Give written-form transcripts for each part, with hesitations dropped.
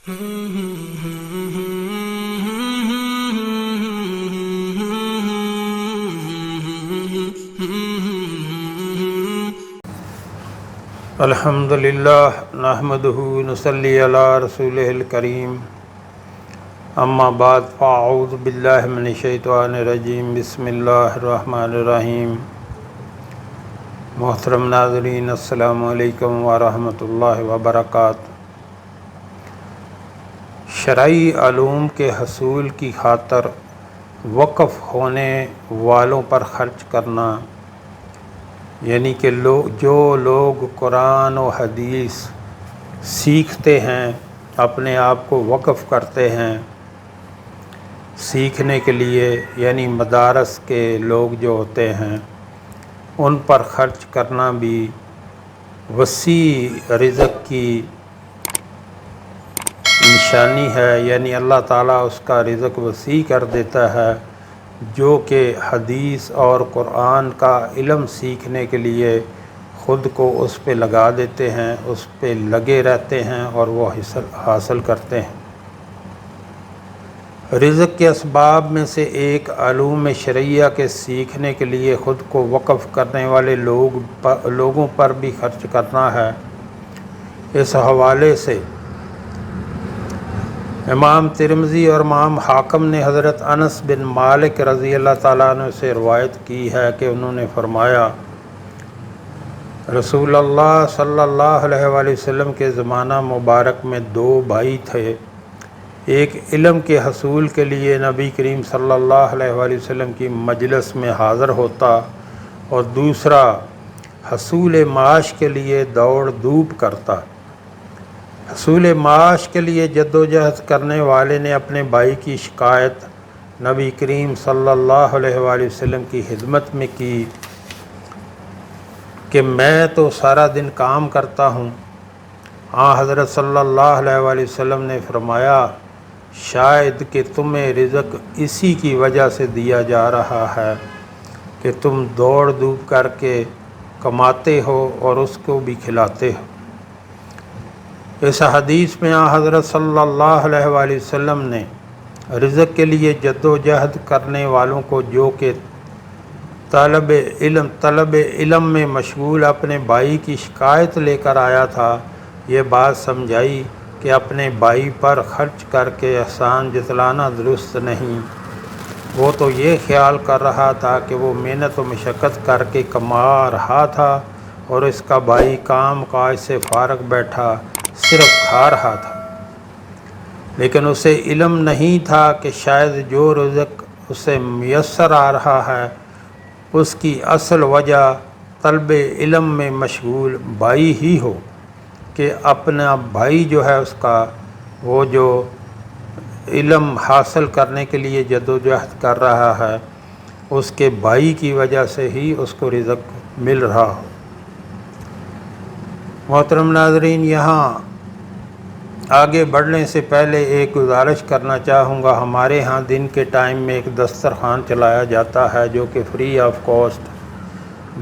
الحمدللہ نحمدہ نصلی علی رسولہ الکریم اما بعد فاعوذ باللہ من الشیطان الرجیم بسم اللہ الرحمن الرحیم۔ محترم ناظرین السلام علیکم ورحمۃ اللہ وبرکاتہ۔ شرعی علوم کے حصول کی خاطر وقف ہونے والوں پر خرچ کرنا، یعنی کہ جو لوگ قرآن و حدیث سیکھتے ہیں، اپنے آپ کو وقف کرتے ہیں سیکھنے کے لیے، یعنی مدارس کے لوگ جو ہوتے ہیں ان پر خرچ کرنا بھی وسیع رزق کی نشانی ہے، یعنی اللہ تعالیٰ اس کا رزق وسیع کر دیتا ہے جو کہ حدیث اور قرآن کا علم سیکھنے کے لیے خود کو اس پہ لگا دیتے ہیں، اس پہ لگے رہتے ہیں اور وہ حاصل کرتے ہیں۔ رزق کے اسباب میں سے ایک علوم شرعیہ کے سیکھنے کے لیے خود کو وقف کرنے والے لوگوں پر بھی خرچ کرنا ہے۔ اس حوالے سے امام ترمذی اور امام حاکم نے حضرت انس بن مالک رضی اللہ تعالیٰ عنہ سے روایت کی ہے کہ انہوں نے فرمایا، رسول اللہ صلی اللہ علیہ وآلہ وسلم کے زمانہ مبارک میں دو بھائی تھے، ایک علم کے حصول کے لیے نبی کریم صلی اللہ علیہ وآلہ وسلم کی مجلس میں حاضر ہوتا اور دوسرا حصول معاش کے لیے دوڑ دھوپ کرتا۔ حصول معاش کے لیے جدوجہد کرنے والے نے اپنے بھائی کی شکایت نبی کریم صلی اللہ علیہ وآلہ وسلم کی خدمت میں کی کہ میں تو سارا دن کام کرتا ہوں۔ حضرت صلی اللہ علیہ وآلہ وسلم نے فرمایا، شاید کہ تمہیں رزق اسی کی وجہ سے دیا جا رہا ہے کہ تم دوڑ دھوپ کر کے کماتے ہو اور اس کو بھی کھلاتے ہو۔ اس حدیث میں حضرت صلی اللہ علیہ وآلہ وسلم نے رزق کے لیے جد و جہد کرنے والوں کو، جو کہ طلب علم میں مشغول اپنے بھائی کی شکایت لے کر آیا تھا، یہ بات سمجھائی کہ اپنے بھائی پر خرچ کر کے احسان جتلانا درست نہیں۔ وہ تو یہ خیال کر رہا تھا کہ وہ محنت و مشقت کر کے کما رہا تھا اور اس کا بھائی کام کاج سے فارغ بیٹھا صرف کھا رہا تھا، لیکن اسے علم نہیں تھا کہ شاید جو رزق اسے میسر آ رہا ہے اس کی اصل وجہ طلب علم میں مشغول بھائی ہی ہو، کہ اپنا بھائی جو ہے اس کا وہ جو علم حاصل کرنے کے لیے جدوجہد کر رہا ہے اس کے بھائی کی وجہ سے ہی اس کو رزق مل رہا ہو۔ محترم ناظرین، یہاں آگے بڑھنے سے پہلے ایک گزارش کرنا چاہوں گا۔ ہمارے ہاں دن کے ٹائم میں ایک دسترخوان چلایا جاتا ہے جو کہ فری آف کاسٹ،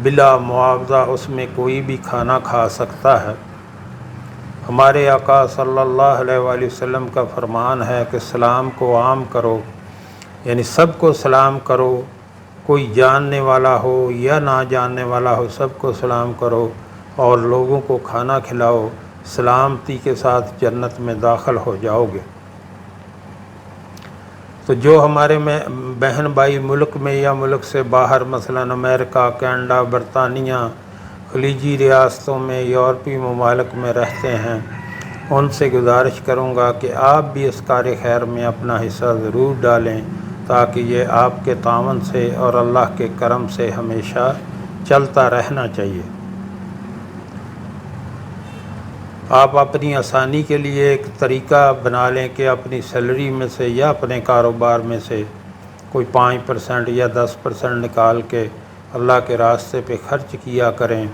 بلا معاوضہ اس میں کوئی بھی کھانا کھا سکتا ہے۔ ہمارے آقا صلی اللہ علیہ وآلہ وسلم کا فرمان ہے کہ سلام کو عام کرو، یعنی سب کو سلام کرو، کوئی جاننے والا ہو یا نہ جاننے والا ہو سب کو سلام کرو اور لوگوں کو کھانا کھلاؤ، سلامتی کے ساتھ جنت میں داخل ہو جاؤ گے۔ تو جو ہمارے بہن بھائی ملک میں یا ملک سے باہر، مثلا امریکہ، کینیڈا، برطانیہ، خلیجی ریاستوں میں، یورپی ممالک میں رہتے ہیں، ان سے گزارش کروں گا کہ آپ بھی اس کار خیر میں اپنا حصہ ضرور ڈالیں تاکہ یہ آپ کے تعاون سے اور اللہ کے کرم سے ہمیشہ چلتا رہنا چاہیے۔ آپ اپنی آسانی کے لیے ایک طریقہ بنا لیں کہ اپنی سیلری میں سے یا اپنے کاروبار میں سے کوئی 5% یا 10% نکال کے اللہ کے راستے پہ خرچ کیا کریں۔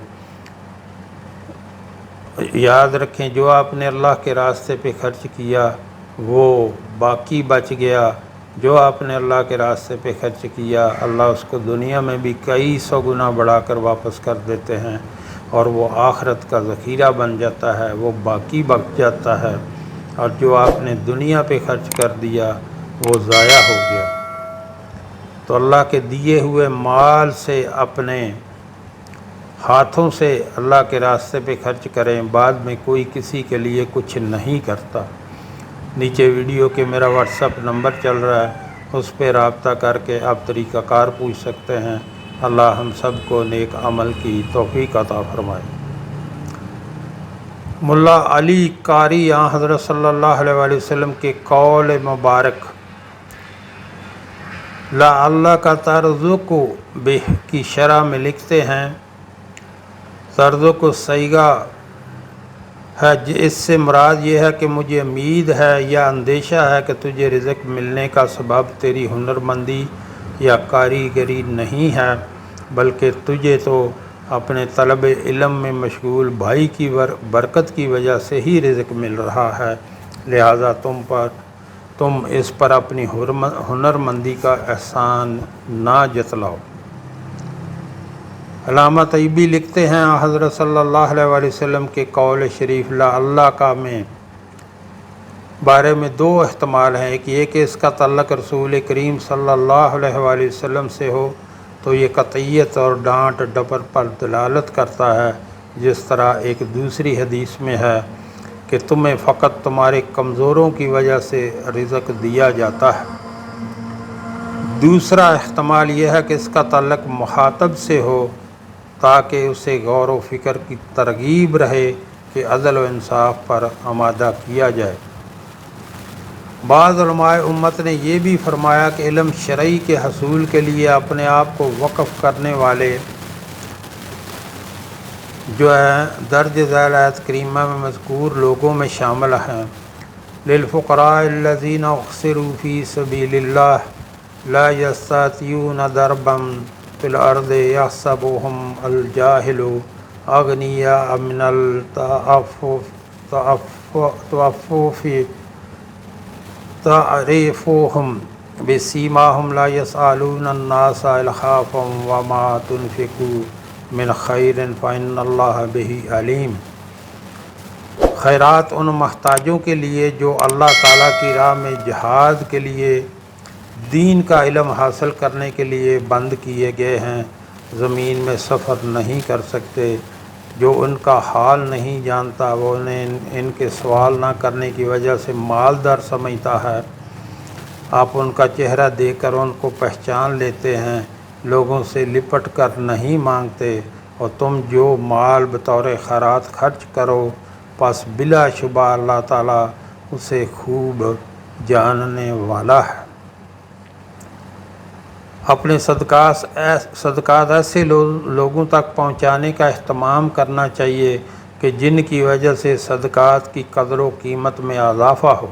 یاد رکھیں، جو آپ نے اللہ کے راستے پہ خرچ کیا وہ باقی بچ گیا، جو آپ نے اللہ کے راستے پہ خرچ کیا اللہ اس کو دنیا میں بھی کئی سو گنا بڑھا کر واپس کر دیتے ہیں اور وہ آخرت کا ذخیرہ بن جاتا ہے، وہ باقی بچ جاتا ہے اور جو آپ نے دنیا پہ خرچ کر دیا وہ ضائع ہو گیا۔ تو اللہ کے دیے ہوئے مال سے اپنے ہاتھوں سے اللہ کے راستے پہ خرچ کریں، بعد میں کوئی کسی کے لیے کچھ نہیں کرتا۔ نیچے ویڈیو کے میرا واٹس ایپ نمبر چل رہا ہے، اس پہ رابطہ کر کے آپ طریقہ کار پوچھ سکتے ہیں۔ اللہ ہم سب کو نیک عمل کی توفیق عطا فرمائے۔ ملا علی قاری حضرت صلی اللہ علیہ وآلہ وسلم کے قول مبارک لا اللہ کا ترزق بہ کی شرح میں لکھتے ہیں، ترزق صیغہ ہے، اس سے مراد یہ ہے کہ مجھے امید ہے یا اندیشہ ہے کہ تجھے رزق ملنے کا سبب تیری ہنرمندی یا کاریگری نہیں ہے، بلکہ تجھے تو اپنے طلب علم میں مشغول بھائی کی برکت کی وجہ سے ہی رزق مل رہا ہے، لہٰذا تم اس پر اپنی ہنرمندی کا احسان نہ جتلاؤ۔ علامہ طیبی لکھتے ہیں، حضرت صلی اللہ علیہ وآلہ وسلم کے قول شریف لا اللہ کا میں بارے میں دو احتمال ہیں، ایک یہ کہ اس کا تعلق رسول کریم صلی اللہ علیہ وآلہ وسلم سے ہو تو یہ قطعیت اور ڈانٹ ڈپٹ پر دلالت کرتا ہے، جس طرح ایک دوسری حدیث میں ہے کہ تمہیں فقط تمہارے کمزوروں کی وجہ سے رزق دیا جاتا ہے۔ دوسرا احتمال یہ ہے کہ اس کا تعلق مخاطب سے ہو تاکہ اسے غور و فکر کی ترغیب رہے کہ عدل و انصاف پر آمادہ کیا جائے۔ بعض علماء امت نے یہ بھی فرمایا کہ علم شرعی کے حصول کے لیے اپنے آپ کو وقف کرنے والے جو ہیں درج ذیل آیت کریمہ میں مذکور لوگوں میں شامل ہیں، للفقراء الذین احصروا فی سبیل اللہ لا یستطیعون ضربا فی الارض یحسبهم الجاہل اغنیاء من التعفف تعریفهم بسیماهم لا یسألون الناس الخافا وما تنفقوا من خیر فإن اللہ بہ علیم۔ خیرات ان محتاجوں کے لیے جو اللہ تعالیٰ کی راہ میں جہاد کے لیے دین کا علم حاصل کرنے کے لیے بند کیے گئے ہیں، زمین میں سفر نہیں کر سکتے، جو ان کا حال نہیں جانتا وہ انہیں ان کے سوال نہ کرنے کی وجہ سے مالدار سمجھتا ہے، آپ ان کا چہرہ دیکھ کر ان کو پہچان لیتے ہیں، لوگوں سے لپٹ کر نہیں مانگتے، اور تم جو مال بطور خیرات خرچ کرو پس بلا شبہ اللہ تعالیٰ اسے خوب جاننے والا ہے۔ اپنے صدقات ایسے لوگوں تک پہنچانے کا اہتمام کرنا چاہیے کہ جن کی وجہ سے صدقات کی قدر و قیمت میں اضافہ ہو،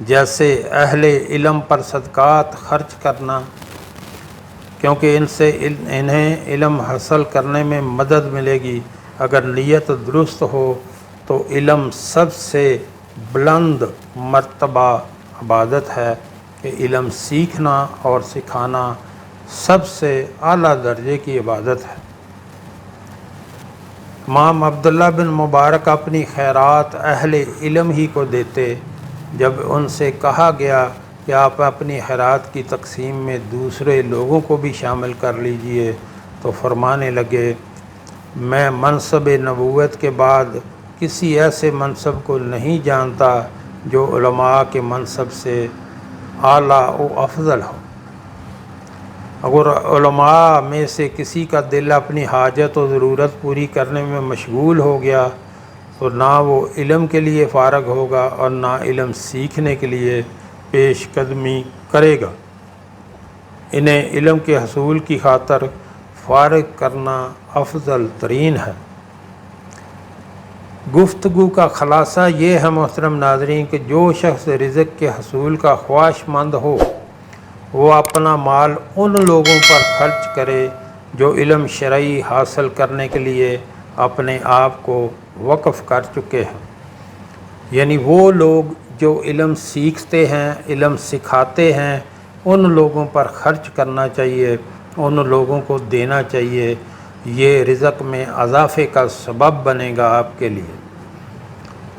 جیسے اہل علم پر صدقات خرچ کرنا، کیونکہ ان سے انہیں علم حاصل کرنے میں مدد ملے گی۔ اگر نیت درست ہو تو علم سب سے بلند مرتبہ عبادت ہے کہ علم سیکھنا اور سکھانا سب سے اعلیٰ درجے کی عبادت ہے۔ امام عبداللہ بن مبارک اپنی خیرات اہل علم ہی کو دیتے۔ جب ان سے کہا گیا کہ آپ اپنی خیرات کی تقسیم میں دوسرے لوگوں کو بھی شامل کر لیجئے تو فرمانے لگے، میں منصب نبوت کے بعد کسی ایسے منصب کو نہیں جانتا جو علماء کے منصب سے اعلیٰ و افضل ہو۔ اگر علماء میں سے کسی کا دل اپنی حاجت و ضرورت پوری کرنے میں مشغول ہو گیا تو نہ وہ علم کے لیے فارغ ہوگا اور نہ علم سیکھنے کے لیے پیش قدمی کرے گا۔ انہیں علم کے حصول کی خاطر فارغ کرنا افضل ترین ہے۔ گفتگو کا خلاصہ یہ ہے محترم ناظرین کہ جو شخص رزق کے حصول کا خواہش مند ہو وہ اپنا مال ان لوگوں پر خرچ کرے جو علم شرعی حاصل کرنے کے لیے اپنے آپ کو وقف کر چکے ہیں، یعنی وہ لوگ جو علم سیکھتے ہیں، علم سکھاتے ہیں، ان لوگوں پر خرچ کرنا چاہیے، ان لوگوں کو دینا چاہیے، یہ رزق میں اضافے کا سبب بنے گا آپ کے لیے۔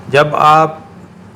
جب آپ